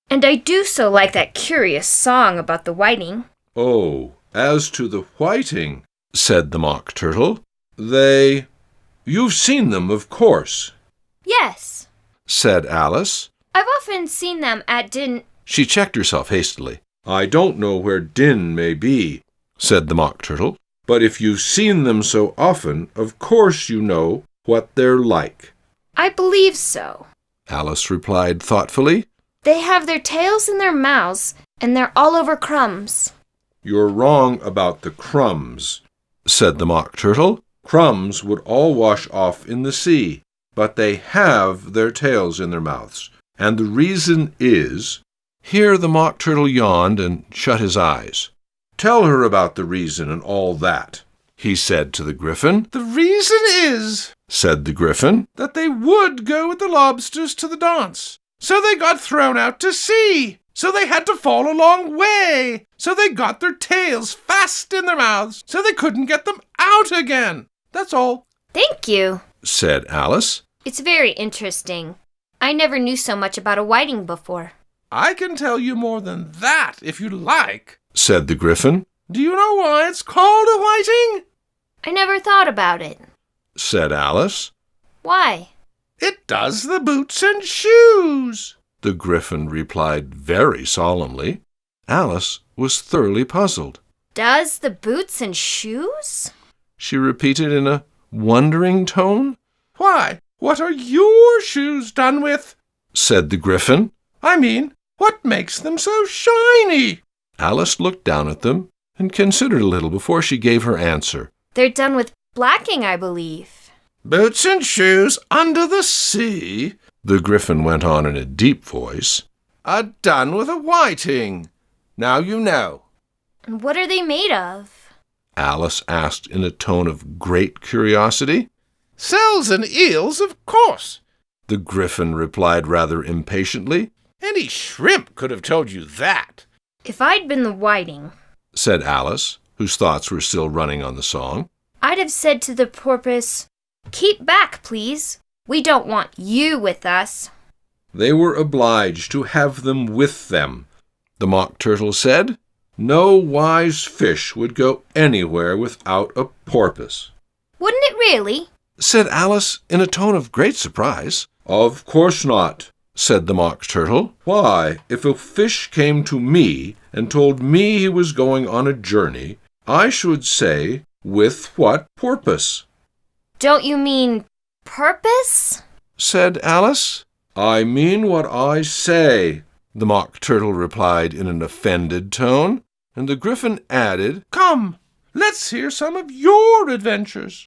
And I do so like that curious song about the whiting. Oh, as to the whiting, said the Mock Turtle, you've seen them, of course. Yes, said Alice. I've often seen them at She checked herself hastily. I don't know where Din may be, said the Mock Turtle, but if you've seen them so often, of course you know what they're like. I believe so, Alice replied thoughtfully. They have their tails in their mouths, and they're all over crumbs. You're wrong about the crumbs, said the Mock Turtle. Crumbs would all wash off in the sea, but they have their tails in their mouths. And the reason is... Here the Mock Turtle yawned and shut his eyes. Tell her about the reason and all that, he said to the Gryphon. The reason is, said the Gryphon, that they would go with the lobsters to the dance. So they got thrown out to sea. So they had to fall a long way. So they got their tails fast in their mouths. So they couldn't get them out again. That's all. Thank you, said Alice. It's very interesting. I never knew so much about a whiting before. I can tell you more than that, if you like, said the Gryphon. Do you know why it's called a whiting? I never thought about it, said Alice. Why? It does the boots and shoes, the Gryphon replied very solemnly. Alice was thoroughly puzzled. Does the boots and shoes? She repeated in a wondering tone. Why, what are your shoes done with? said the Gryphon. I mean, what makes them so shiny? Alice looked down at them and considered a little before she gave her answer. They're done with blacking, I believe. Boots and shoes under the sea, the Gryphon went on in a deep voice, are done with a whiting. Now you know. And what are they made of? Alice asked in a tone of great curiosity. Cells and eels, of course, the Gryphon replied rather impatiently. Any shrimp could have told you that. If I'd been the whiting, said Alice, whose thoughts were still running on the song, I'd have said to the porpoise, keep back, please. We don't want you with us. They were obliged to have them with them, the Mock Turtle said. No wise fish would go anywhere without a porpoise. Wouldn't it really? said Alice in a tone of great surprise. Of course not, said the Mock Turtle. Why, if a fish came to me and told me he was going on a journey, I should say, with what purpose? Don't you mean purpose? said Alice. I mean what I say, the Mock Turtle replied in an offended tone, and the Gryphon added, Come, let's hear some of your adventures.